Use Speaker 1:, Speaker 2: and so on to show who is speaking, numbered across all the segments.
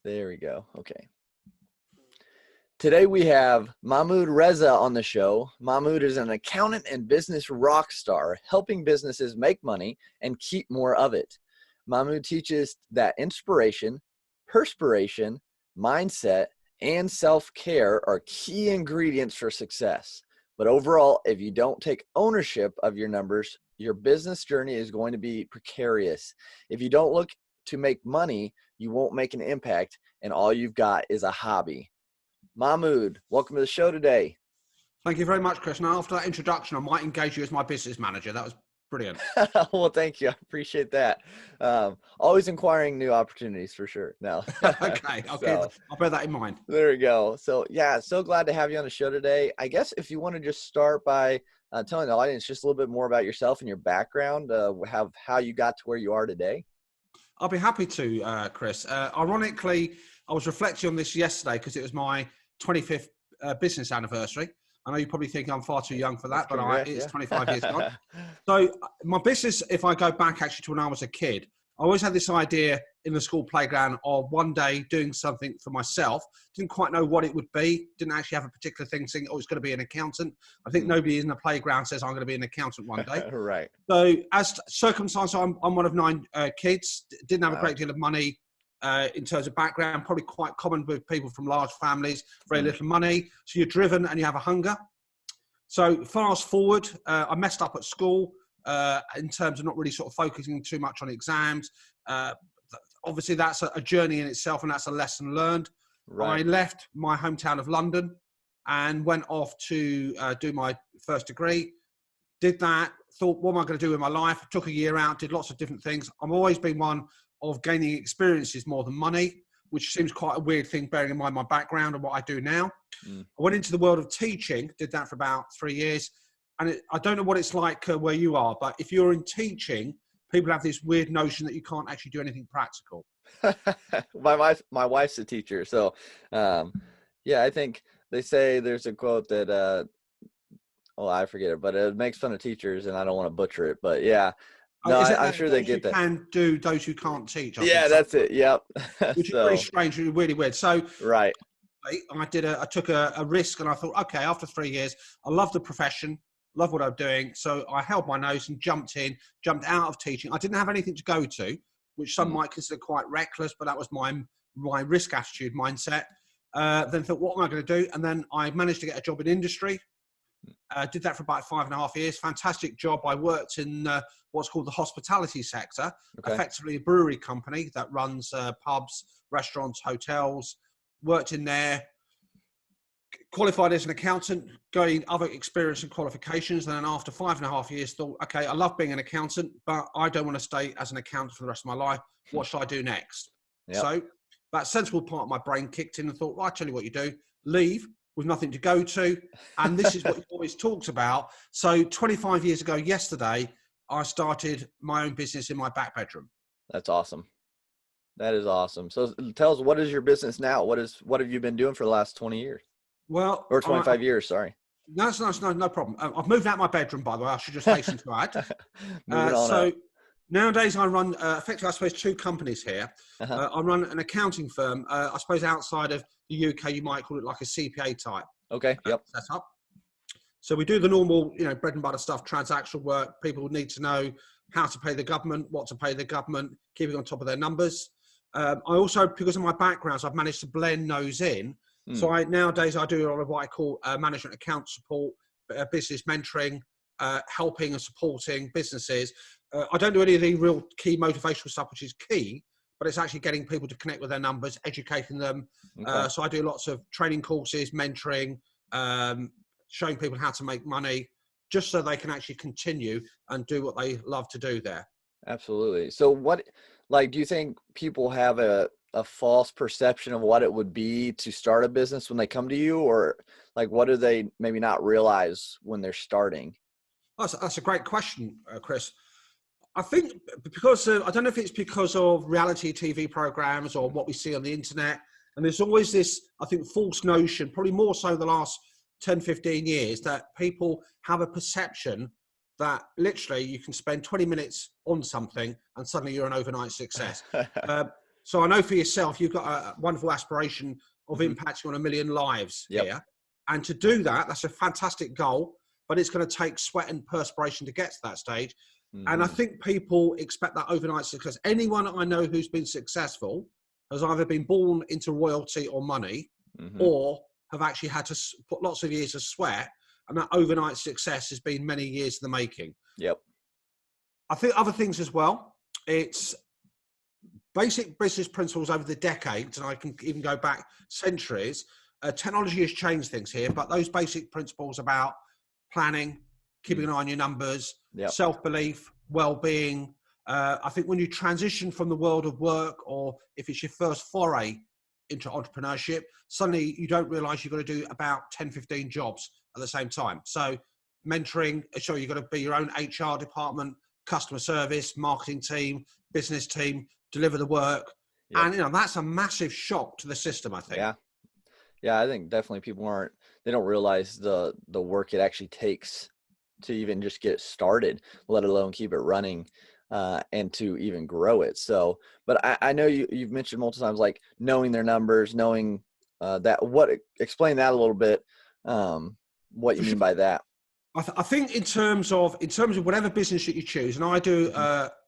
Speaker 1: There we go. Okay. Today we have Mahmood Reza on the show. Mahmood is an accountant and business rock star, helping businesses make money and keep more of it. Mahmood teaches that inspiration, perspiration, mindset, and self-care are key ingredients for success. But overall, if you don't take ownership of your numbers, your business journey is going to be precarious. If you don't look to make money, you won't make an impact, and all you've got is a hobby. Mahmood, welcome to the show today.
Speaker 2: Thank you very much, Chris. Now, after that introduction, I might engage you as my business manager. That was brilliant.
Speaker 1: Well, thank you. I appreciate that. Always inquiring new opportunities for sure. Now,
Speaker 2: Okay, I'll bear that in mind.
Speaker 1: There we go. So yeah, so glad to have you on the show today. I guess if you want to just start by telling the audience just a little bit more about yourself and your background, how you got to where you are today.
Speaker 2: I'll be happy to, Chris. Ironically, I was reflecting on this yesterday because it was my 25th business anniversary. I know you probably think I'm far too young for that, but it's 25 years gone. So my business, if I go back actually to when I was a kid, I always had this idea in the school playground of one day doing something for myself. Didn't quite know what it would be. Didn't actually have a particular thing saying, oh, it's going to be an accountant. I think nobody in the playground says I'm going to be an accountant one day.
Speaker 1: Right.
Speaker 2: So as circumstance, I'm one of 9 kids. Didn't have a great deal of money in terms of background. Probably quite common with people from large families. Very little money. So you're driven and you have a hunger. So fast forward, I messed up at school. In terms of not really sort of focusing too much on exams. Obviously, that's a journey in itself, and that's a lesson learned. Right. I left my hometown of London and went off to do my first degree. Did that, thought, what am I going to do with my life? Took a year out, did lots of different things. I've always been one of gaining experiences more than money, which seems quite a weird thing, bearing in mind my background and what I do now. I went into the world of teaching, did that for about 3 years. And I don't know what it's like where you are, but if you're in teaching, people have this weird notion that you can't actually do anything practical.
Speaker 1: My wife's a teacher. So, yeah, I think they say there's a quote that, I forget it, but it makes fun of teachers and I don't want to butcher it, but yeah. No, I'm sure they get that.
Speaker 2: Can do those who can't teach.
Speaker 1: Yeah, that's it. Yep.
Speaker 2: Which is very strange, really weird. So,
Speaker 1: right.
Speaker 2: I took a risk and I thought, okay, after 3 years, I love the profession. Love what I'm doing. So I held my nose and jumped out of teaching. I didn't have anything to go to, which some might consider quite reckless, but that was my risk attitude mindset. Then thought, what am I going to do? And then I managed to get a job in industry. Did that for about 5.5 years. Fantastic job. I worked in what's called the hospitality sector, effectively a brewery company that runs pubs, restaurants, hotels. Worked in there. Qualified as an accountant, gained other experience and qualifications. And then after 5.5 years, thought, okay, I love being an accountant, but I don't want to stay as an accountant for the rest of my life. What should I do next? Yep. So that sensible part of my brain kicked in and thought, well, I'll tell you what you do. Leave with nothing to go to. And this is what you've always talked about. So 25 years ago yesterday, I started my own business in my back bedroom.
Speaker 1: That's awesome. That is awesome. So tell us, what is your business now? What have you been doing for the last 20 years?
Speaker 2: Well,
Speaker 1: or 25 years, sorry.
Speaker 2: No problem. I've moved out my bedroom, by the way. I should just hasten to add. Nowadays I run, effectively, I suppose, 2 companies here. I run an accounting firm. I suppose outside of the UK, you might call it like a CPA type.
Speaker 1: Okay. Yep.
Speaker 2: Setup. So we do the normal, bread and butter stuff, transactional work. People need to know how to pay the government, what to pay the government, keeping on top of their numbers. I also, because of my background, so I've managed to blend those in. So nowadays I do a lot of what I call management account support, business mentoring, helping and supporting businesses. I don't do any of the real key motivational stuff, which is key, but it's actually getting people to connect with their numbers, educating them. So I do lots of training courses, mentoring, showing people how to make money, just so they can actually continue and do what they love to do there.
Speaker 1: Absolutely. So do you think people have a false perception of what it would be to start a business when they come to you, or what do they maybe not realize when they're starting?
Speaker 2: That's a great question, Chris. I think because I don't know if it's because of reality TV programs or what we see on the internet. And there's always this, I think, false notion, probably more so the last 10, 15 years, that people have a perception that literally you can spend 20 minutes on something and suddenly you're an overnight success. So I know for yourself, you've got a wonderful aspiration of impacting on 1 million lives here. And to do that, that's a fantastic goal, but it's going to take sweat and perspiration to get to that stage. And I think people expect that overnight success. Anyone I know who's been successful has either been born into royalty or money, or have actually had to put lots of years of sweat, and that overnight success has been many years in the making. I think other things as well. It's basic business principles over the decades, and I can even go back centuries. Technology has changed things here, but those basic principles about planning, keeping an eye on your numbers, self-belief, well-being. I think when you transition from the world of work, or if it's your first foray into entrepreneurship, suddenly you don't realize you've got to do about 10, 15 jobs at the same time. So mentoring, so you've got to be your own HR department, customer service, marketing team, business team, deliver the work. And, that's a massive shock to the system, I think.
Speaker 1: Yeah, I think definitely people they don't realize the work it actually takes to even just get started, let alone keep it running, and to even grow it. So, but I know you've mentioned multiple times, like knowing their numbers, knowing explain that a little bit, what you mean by that.
Speaker 2: I think in terms of whatever business that you choose, and I do,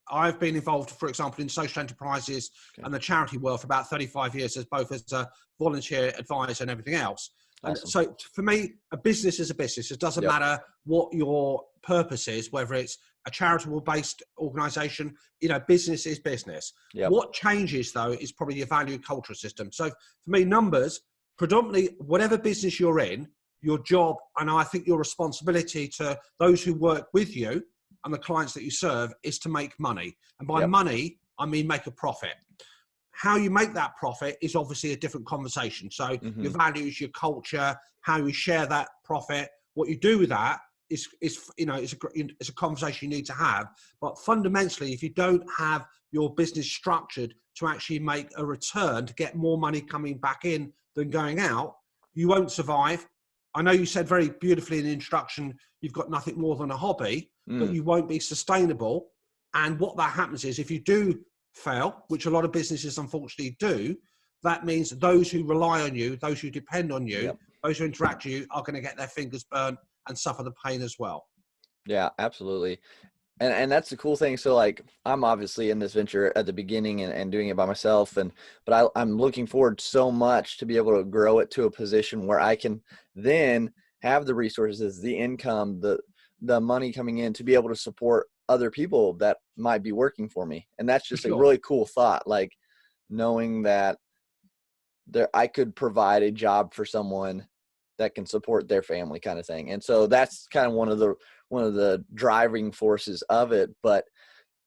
Speaker 2: I've been involved, for example, in social enterprises and the charity world for about 35 years, as both as a volunteer advisor and everything else. And so for me, a business is a business. It doesn't matter what your purpose is, whether it's a charitable based organization, business is business. What changes though is probably your value culture system. So for me, numbers, predominantly whatever business you're in, your job, and I think your responsibility to those who work with you and the clients that you serve, is to make money. And by money, I mean make a profit. How you make that profit is obviously a different conversation. So your values, your culture, how you share that profit, what you do with that is it's a conversation you need to have. But fundamentally, if you don't have your business structured to actually make a return, to get more money coming back in than going out, you won't survive. I know you said very beautifully in the introduction, you've got nothing more than a hobby, but you won't be sustainable. And what that happens is, if you do fail, which a lot of businesses unfortunately do, that means those who rely on you, those who depend on you, those who interact with you are going to get their fingers burnt and suffer the pain as well.
Speaker 1: Yeah, absolutely. And that's the cool thing. So like, I'm obviously in this venture at the beginning and doing it by myself, but I'm looking forward so much to be able to grow it to a position where I can then have the resources, the income, the money coming in to be able to support other people that might be working for me. And that's just a really cool thought, like knowing that I could provide a job for someone that can support their family, kind of thing. And so that's kind of one of the driving forces of it. But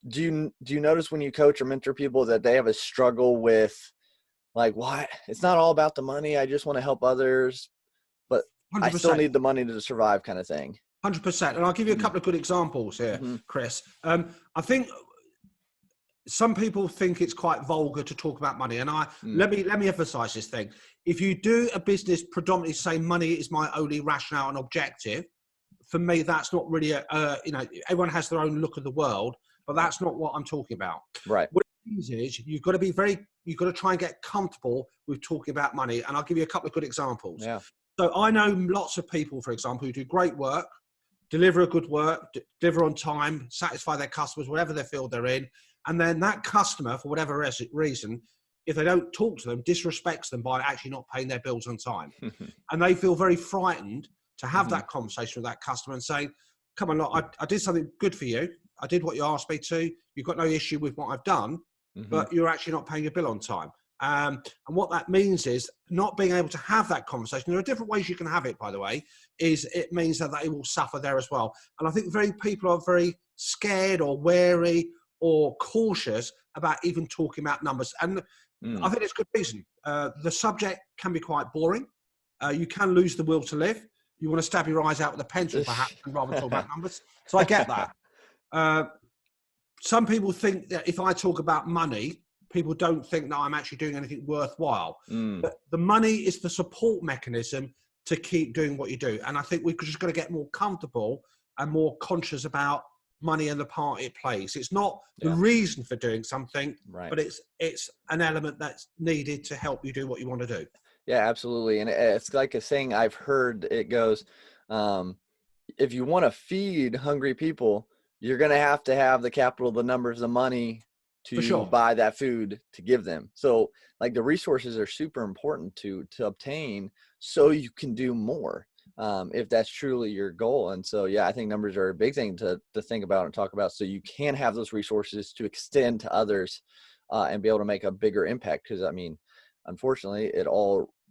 Speaker 1: do you notice when you coach or mentor people that they have a struggle with, like, why it's not all about the money, I just want to help others, but 100%. I still need the money to survive, kind of thing?
Speaker 2: 100%. And I'll give you a couple of good examples here, Chris. I think some people think it's quite vulgar to talk about money. And let me emphasize this thing. If you do a business predominantly saying money is my only rationale and objective, for me, that's not really everyone has their own look of the world, but that's not what I'm talking about.
Speaker 1: Right.
Speaker 2: What it means is you've got to try and get comfortable with talking about money. And I'll give you a couple of good examples.
Speaker 1: Yeah.
Speaker 2: So I know lots of people, for example, who do great work, deliver a good work, deliver on time, satisfy their customers, whatever they feel they're in. And then that customer, for whatever reason, if they don't talk to them, disrespects them by actually not paying their bills on time. And they feel very frightened to have that conversation with that customer and say, come on, look, I did something good for you. I did what you asked me to. You've got no issue with what I've done, but you're actually not paying your bill on time. And what that means is not being able to have that conversation. There are different ways you can have it, by the way, is it means that they will suffer there as well. And I think people are very scared or wary or cautious about even talking about numbers. And I think there's good reason. The subject can be quite boring. You can lose the will to live. You want to stab your eyes out with a pencil, perhaps, and rather talk about numbers. So I get that. Some people think that if I talk about money, people don't think that I'm actually doing anything worthwhile. But the money is the support mechanism to keep doing what you do. And I think we've just got to get more comfortable and more conscious about money and the part it plays. It's not the
Speaker 1: Yeah.
Speaker 2: reason for doing something,
Speaker 1: Right.
Speaker 2: but it's an element that's needed to help you do what you want to do.
Speaker 1: Yeah, absolutely. And it's like a saying I've heard. It goes, um, if you want to feed hungry people, you're going to have the capital, the numbers, the money
Speaker 2: For
Speaker 1: to
Speaker 2: sure.
Speaker 1: buy that food to give them. So like the resources are super important to obtain so you can do more, if that's truly your goal. And so, yeah, I think numbers are a big thing to think about and talk about so you can have those resources to extend to others, and be able to make a bigger impact. Because, I mean, unfortunately,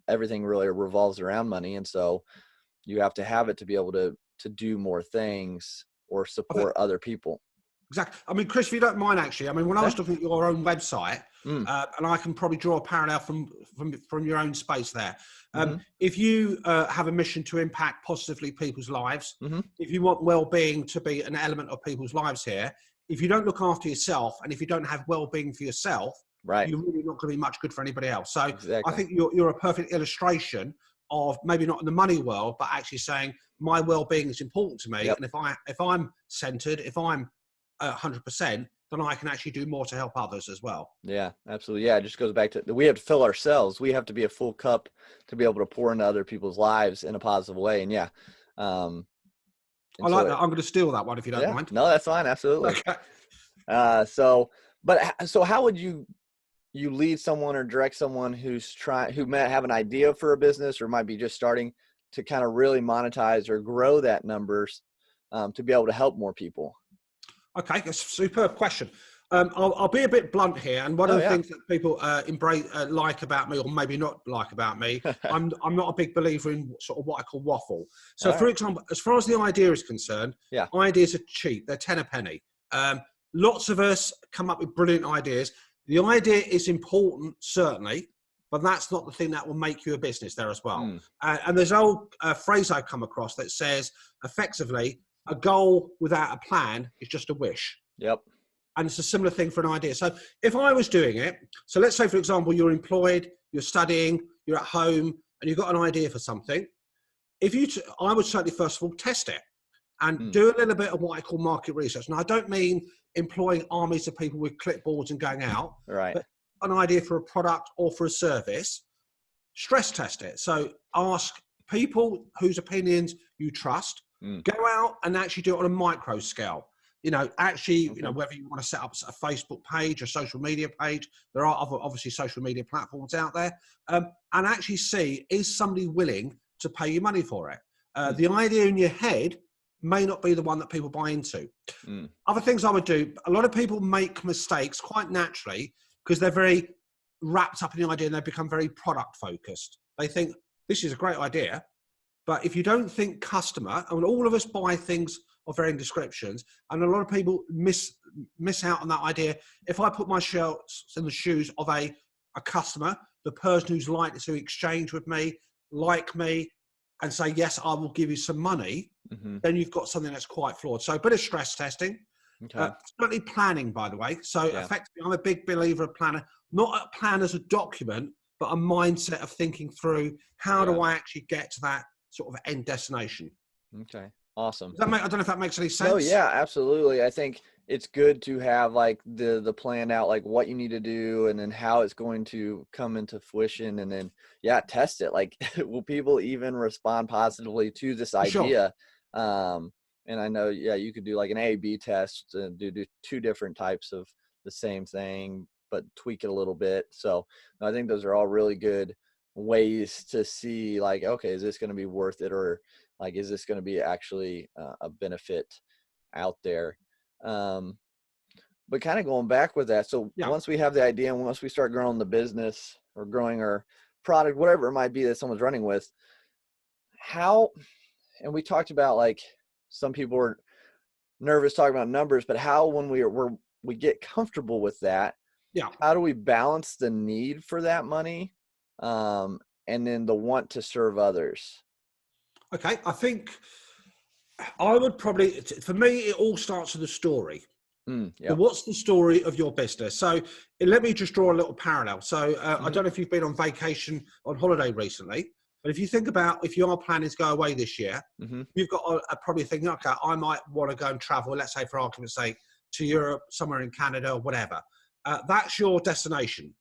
Speaker 1: everything really revolves around money. And so you have to have it to be able to do more things or
Speaker 2: I think,
Speaker 1: support other people.
Speaker 2: exactly. I mean, Chris, if you don't mind, actually, I mean, when I
Speaker 1: Yeah.
Speaker 2: was looking at your own website,
Speaker 1: Mm.
Speaker 2: and I can probably draw a parallel from your own space there.
Speaker 1: Mm-hmm.
Speaker 2: If you have a mission to impact positively people's lives,
Speaker 1: Mm-hmm.
Speaker 2: if you want well-being to be an element of people's lives here, if you don't look after yourself and if you don't have well-being for yourself,
Speaker 1: Right.
Speaker 2: you're really not going to be much good for anybody else. So I
Speaker 1: Exactly.
Speaker 2: think you're a perfect illustration of maybe not in the money world, but actually saying my well-being is important to me.
Speaker 1: Yep.
Speaker 2: And if I'm centered, if I'm 100%, then I can actually do more to help others as well.
Speaker 1: Yeah, absolutely. Yeah, it just goes back to we have to fill ourselves. We have to be a full cup to be able to pour into other people's lives in a positive way. And yeah, um,
Speaker 2: I
Speaker 1: and
Speaker 2: like
Speaker 1: so
Speaker 2: that. I'm going to steal that one if you don't
Speaker 1: yeah,
Speaker 2: mind.
Speaker 1: no, that's fine. Absolutely.
Speaker 2: Okay.
Speaker 1: So how would you lead someone or direct someone who might have an idea for a business or might be just starting to kind of really monetize or grow that numbers, to be able to help more people?
Speaker 2: Okay, that's a superb question. I'll be a bit blunt here, and one of
Speaker 1: Oh
Speaker 2: the
Speaker 1: yeah.
Speaker 2: things that people like about me, or maybe not like about me, I'm not a big believer in sort of what I call waffle. So,
Speaker 1: All
Speaker 2: for
Speaker 1: right.
Speaker 2: example, as far as the idea is concerned,
Speaker 1: Yeah.
Speaker 2: ideas are cheap; they're 10 a penny. Lots of us come up with brilliant ideas. The idea is important, certainly, but that's not the thing that will make you a business there as well.
Speaker 1: Mm.
Speaker 2: And there's an old phrase I've come across that says, effectively, a goal without a plan is just a wish.
Speaker 1: Yep.
Speaker 2: And it's a similar thing for an idea. So if I was doing it, so let's say, for example, you're employed, you're studying, you're at home, and you've got an idea for something. I would certainly, first of all, test it and
Speaker 1: Mm.
Speaker 2: do a little bit of what I call market research. Now, I don't mean employing armies of people with clipboards and going out,
Speaker 1: Right.
Speaker 2: but an idea for a product or for a service, stress test it. So ask people whose opinions you trust,
Speaker 1: Mm.
Speaker 2: go out and actually do it on a micro scale. Actually,
Speaker 1: Okay.
Speaker 2: whether you want to set up a Facebook page, a social media page, there are other, obviously, social media platforms out there, and actually see, is somebody willing to pay you money for it?
Speaker 1: Mm.
Speaker 2: The idea in your head may not be the one that people buy into.
Speaker 1: Mm.
Speaker 2: Other things I would do, a lot of people make mistakes quite naturally because they're very wrapped up in the idea and they become very product focused. They think this is a great idea, but if you don't think customer, and all of us buy things of varying descriptions, and a lot of people miss out on that idea. If I put myself in the shoes of a customer, the person who's likely to exchange with me, like me, and say, yes, I will give you some money,
Speaker 1: Mm-hmm.
Speaker 2: then you've got something that's quite flawed. So a bit of stress testing.
Speaker 1: Okay.
Speaker 2: Certainly planning, by the way. So
Speaker 1: Yeah.
Speaker 2: effectively, I'm a big believer of planner, not a plan as a document, but a mindset of thinking through how do I actually get to that sort of end destination.
Speaker 1: Okay. Awesome.
Speaker 2: I don't know if that makes any sense.
Speaker 1: No, yeah, absolutely. I think it's good to have like the plan out, like what you need to do and then how it's going to come into fruition, and then test it. Like, will people even respond positively to this
Speaker 2: For sure.
Speaker 1: idea? And I know, you could do like an A/B test and do two different types of the same thing, but tweak it a little bit. So I think those are all really good ways to see, like, okay, is this going to be worth it, or like, is this going to be actually a benefit out there? But kind of going back with that. So
Speaker 2: Yeah.
Speaker 1: once we have the idea and once we start growing the business or growing our product, whatever it might be that someone's running with, and we talked about like some people are nervous talking about numbers, but how, when we get comfortable with that, how do we balance the need for that money, and then the want to serve others?
Speaker 2: Okay. I think I would probably, for me, it all starts with the story. So what's the story of your business? So let me just draw a little parallel. So I don't know if you've been on vacation, on holiday recently, But if you think about if your plan is to go away this year,
Speaker 1: Mm-hmm.
Speaker 2: you've got a probably thinking, okay, I might want to go and travel, let's say for argument's sake, to Europe, somewhere in Canada or whatever. That's your destination.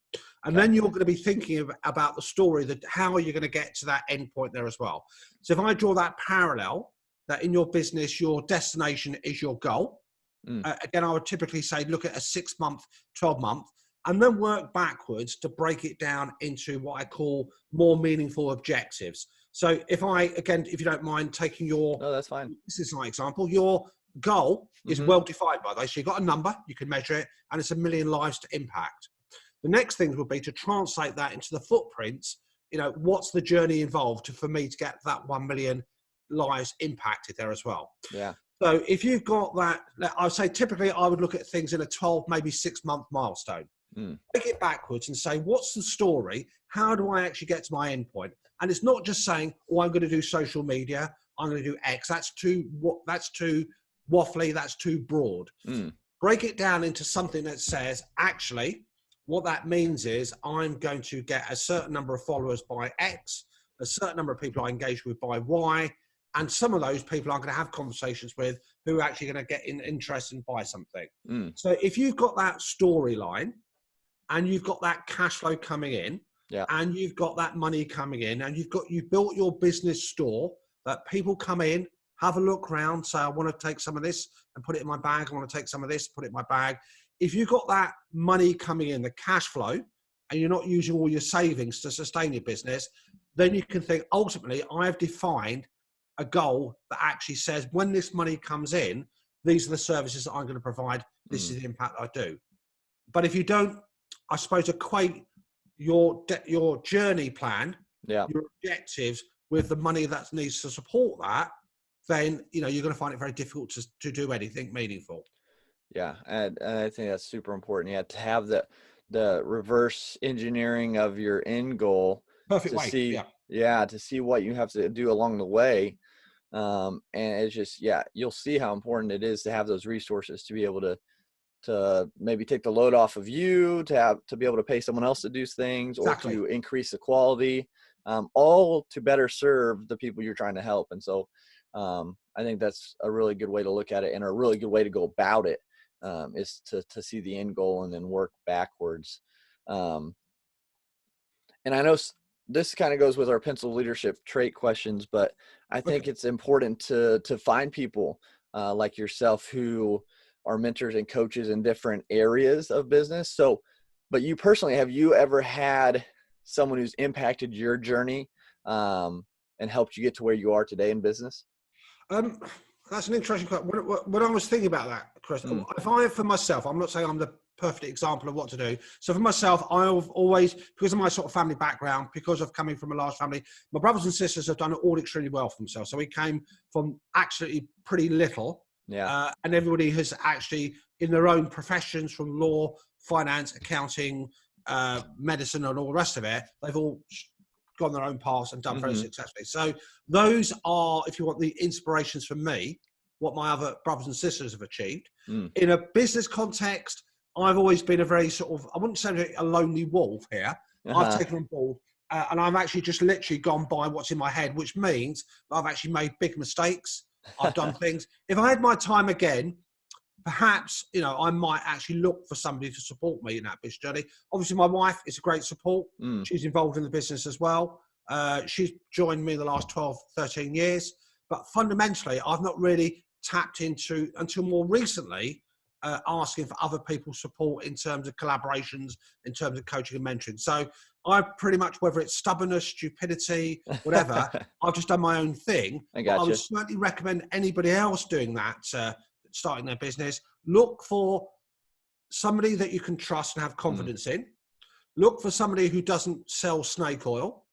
Speaker 2: And
Speaker 1: Okay.
Speaker 2: then you're going to be thinking about the story, that how are you going to get to that end point there as well. So if I draw that parallel, that in your business, your destination is your goal. Again, I would typically say, look at a 6 month, 12 month, and then work backwards to break it down into what I call more meaningful objectives. So if you don't mind taking your,
Speaker 1: No, that's fine.
Speaker 2: this is my example, your goal is well defined, by the way. So you've got a number, you can measure it, and it's 1 million lives to impact. The next thing would be to translate that into the footprints. What's the journey involved for me to get that 1 million lives impacted there as well.
Speaker 1: Yeah.
Speaker 2: So if you've got that, I would say typically I would look at things in a 12, maybe 6 month milestone. Take it backwards and say, what's the story? How do I actually get to my end point? And it's not just saying, oh, I'm going to do social media, I'm going to do X. That's too waffly, that's too broad. Break it down into something that says, actually, what that means is I'm going to get a certain number of followers by X, a certain number of people I engage with by Y, and some of those people I'm going to have conversations with who are actually going to get interested and buy something. So if you've got that storyline and you've got that cash flow coming in, and you've got that money coming in, and you've built your business store that people come in, have a look around, say, I want to take some of this and put it in my bag. I want to take some of this, put it in my bag. If you've got that money coming in, the cash flow, and you're not using all your savings to sustain your business, then you can think, ultimately, I have defined a goal that actually says, when this money comes in, these are the services that I'm going to provide. This is the impact I do. But if you don't, I suppose, equate your journey plan, your objectives with the money that needs to support that, then you're going to find it very difficult to do anything meaningful.
Speaker 1: Yeah, and I think that's super important. Yeah, to have the reverse engineering of your end goal.
Speaker 2: Perfect
Speaker 1: to
Speaker 2: way.
Speaker 1: see, to see what you have to do along the way. And it's just, you'll see how important it is to have those resources to be able to maybe take the load off of you, to be able to pay someone else to do things,
Speaker 2: Exactly.
Speaker 1: or to increase the quality, all to better serve the people you're trying to help. And so I think that's a really good way to look at it, and a really good way to go about it, is to see the end goal and then work backwards. And I know this kind of goes with our pencil leadership trait questions, but I think it's important to find people like yourself who are mentors and coaches in different areas of business. So, but you personally, have you ever had someone who's impacted your journey and helped you get to where you are today in business?
Speaker 2: That's an interesting question. When I was thinking about that, Chris, for myself, I'm not saying I'm the perfect example of what to do. So for myself, I've always, because of my sort of family background, because of coming from a large family, my brothers and sisters have done it all extremely well for themselves. So we came from actually pretty little. And everybody has actually, in their own professions, from law, finance, accounting, medicine, and all the rest of it, they've all gone their own paths and done very successfully. So those are, if you want, the inspirations for me, what my other brothers and sisters have achieved. In a business context, I've always been a very sort of, I wouldn't say a lonely wolf here. I've taken on board and I've actually just literally gone by what's in my head, which means I've actually made big mistakes. I've done things. If I had my time again, perhaps, I might actually look for somebody to support me in that business journey. Obviously, my wife is a great support. She's involved in the business as well. She's joined me in the last 12, 13 years. But fundamentally, I've not really tapped into, until more recently, asking for other people's support in terms of collaborations, in terms of coaching and mentoring. So I pretty much, whether it's stubbornness, stupidity, whatever, I've just done my own thing.
Speaker 1: I got you.
Speaker 2: I would certainly recommend anybody else doing that, starting their business. Look for somebody that you can trust and have confidence in. Look for somebody who doesn't sell snake oil.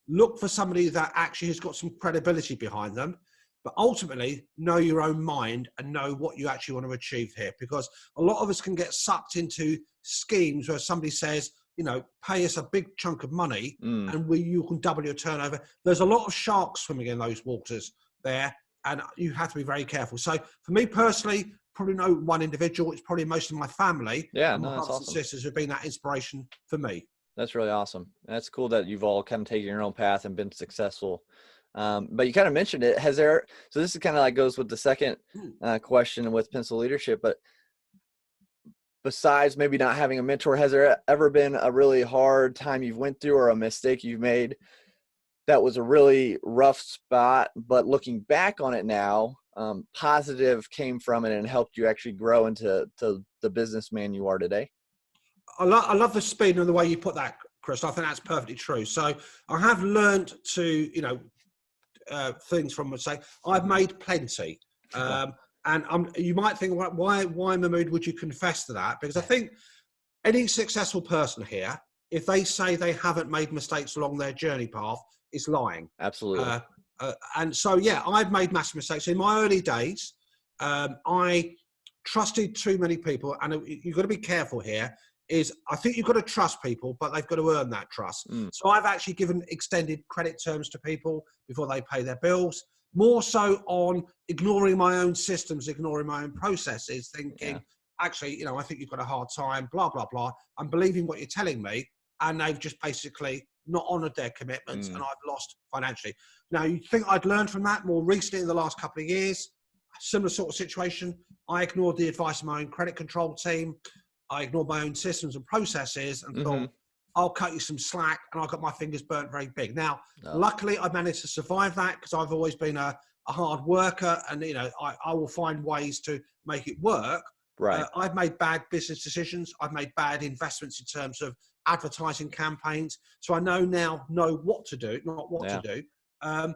Speaker 2: Look for somebody that actually has got some credibility behind them. But ultimately, know your own mind and know what you actually want to achieve here. Because a lot of us can get sucked into schemes where somebody says, pay us a big chunk of money and you can double your turnover. There's a lot of sharks swimming in those waters there, and you have to be very careful. So for me personally, probably no one individual. It's probably most of my family and my brothers and sisters who've been that inspiration for me.
Speaker 1: That's really awesome. That's cool that you've all kind of taken your own path and been successful. But you kind of mentioned it. So this is kind of like goes with the second question with Pencil Leadership, but besides maybe not having a mentor, has there ever been a really hard time you've went through or a mistake you've made that was a really rough spot, but looking back on it now, positive came from it and helped you actually grow into the businessman you are today?
Speaker 2: I love the speed and the way you put that, Chris. I think that's perfectly true. So I have learned to, things from mistake. I've made plenty. And you might think, why, Mahmood, would you confess to that? Because I think any successful person here, if they say they haven't made mistakes along their journey path, is lying.
Speaker 1: Absolutely.
Speaker 2: And so, yeah, I've made massive mistakes. In my early days, I trusted too many people. And you've got to be careful here. I think you've got to trust people, but they've got to earn that trust. So I've actually given extended credit terms to people before they pay their bills, more so on ignoring my own systems, ignoring my own processes, thinking, actually, I think you've got a hard time, blah, blah, blah. I'm believing what you're telling me. And they've just basically not honoured their commitments and I've lost financially. Now, you think I'd learned from that more recently in the last couple of years? Similar sort of situation. I ignored the advice of my own credit control team. I ignored my own systems and processes and thought, I'll cut you some slack, and I got my fingers burnt very big. Now, luckily, I managed to survive that because I've always been a hard worker, and I will find ways to make it work.
Speaker 1: Right.
Speaker 2: I've made bad business decisions. I've made bad investments in terms of advertising campaigns. So I know what to do, not what to do. And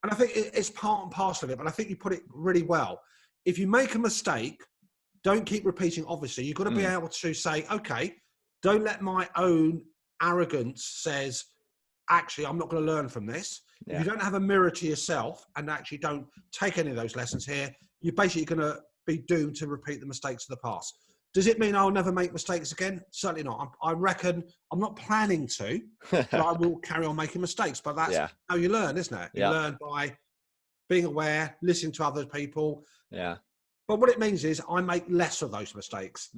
Speaker 2: I think it's part and parcel of it, but I think you put it really well. If you make a mistake, don't keep repeating, obviously. You've got to be able to say, okay, don't let my own arrogance says, actually, I'm not going to learn from this. If you don't have a mirror to yourself and actually don't take any of those lessons here, you're basically going to be doomed to repeat the mistakes of the past. Does it mean I'll never make mistakes again? Certainly not. I reckon I'm not planning to, but I will carry on making mistakes. But that's how you learn, isn't it? You learn by being aware, listening to other people.
Speaker 1: Yeah.
Speaker 2: But what it means is I make less of those mistakes.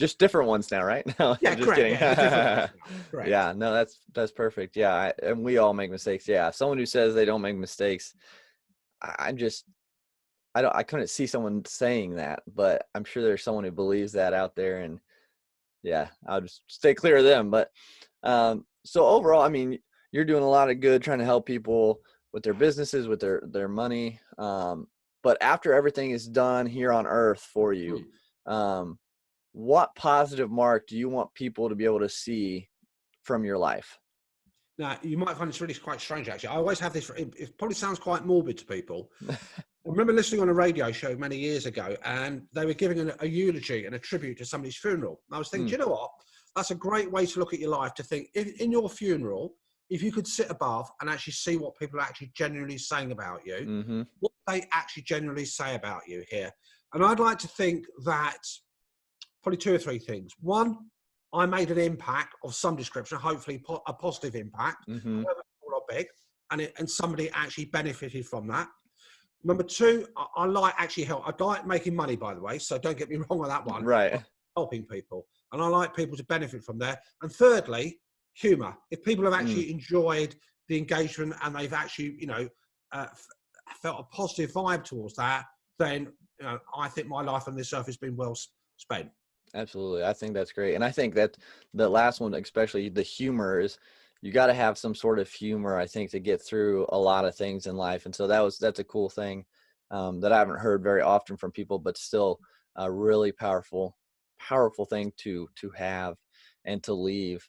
Speaker 1: Just different ones now, right? No,
Speaker 2: yeah,
Speaker 1: just
Speaker 2: correct.
Speaker 1: kidding.
Speaker 2: Yeah, correct.
Speaker 1: Yeah, no, that's perfect. Yeah, and we all make mistakes. Yeah, someone who says they don't make mistakes, I couldn't see someone saying that, but I'm sure there's someone who believes that out there, and yeah, I'll just stay clear of them. But so overall, I mean, you're doing a lot of good trying to help people with their businesses, with their money. But after everything is done here on earth for you, what positive mark do you want people to be able to see from your life?
Speaker 2: Now, you might find this really quite strange, actually. I always have this, it probably sounds quite morbid to people. I remember listening on a radio show many years ago, and they were giving a eulogy and a tribute to somebody's funeral. And I was thinking, do you know what? That's a great way to look at your life, to think, if in your funeral, if you could sit above and actually see what people are actually genuinely saying about you, what they actually genuinely say about you here. And I'd like to think that probably two or three things. One, I made an impact of some description, hopefully a positive impact, however small or big, and somebody actually benefited from that. Number two, I like actually help. I like making money, by the way, so don't get me wrong on that one.
Speaker 1: Right.
Speaker 2: Helping people. And I like people to benefit from there. And thirdly, humour. If people have actually enjoyed the engagement and they've actually, felt a positive vibe towards that, then I think my life on this earth has been well spent.
Speaker 1: Absolutely. I think that's great. And I think that the last one, especially the humor, is you got to have some sort of humor, I think, to get through a lot of things in life. And so that's a cool thing that I haven't heard very often from people, but still a really powerful thing to have and to leave.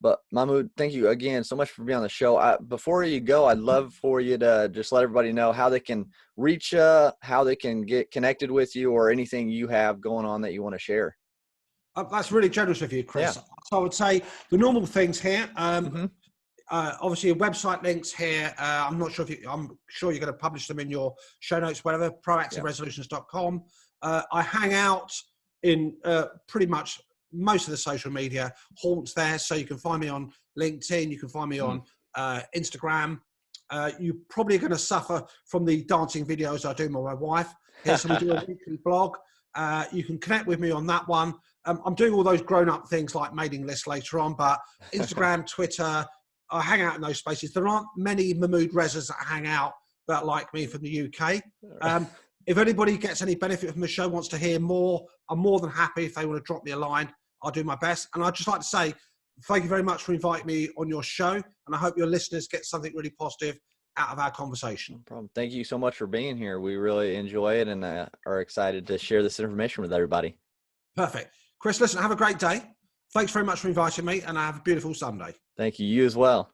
Speaker 1: But Mahmood, thank you again so much for being on the show. Before you go, I'd love for you to just let everybody know how they can reach you, how they can get connected with you, or anything you have going on that you want to share.
Speaker 2: That's really generous of you, Chris.
Speaker 1: Yeah.
Speaker 2: So I would say the normal things here. Obviously, website links here. I'm not sure I'm sure you're going to publish them in your show notes, whatever. Proactiveresolutions.com. I hang out in pretty much most of the social media haunts there, so you can find me on LinkedIn, you can find me on Instagram. You're probably going to suffer from the dancing videos I do with my wife. Here's we do a weekly blog. You can connect with me on that one. I'm doing all those grown-up things like mailing lists later on, but Instagram, Twitter, I hang out in those spaces. There aren't many Mahmood Rezas that hang out that like me from the UK. If anybody gets any benefit from the show, wants to hear more, I'm more than happy. If they want to drop me a line, I'll do my best. And I'd just like to say thank you very much for inviting me on your show. And I hope your listeners get something really positive out of our conversation.
Speaker 1: No problem. Thank you so much for being here. We really enjoy it and are excited to share this information with everybody.
Speaker 2: Perfect. Chris, listen, have a great day. Thanks very much for inviting me, and have a beautiful Sunday.
Speaker 1: Thank you. You as well.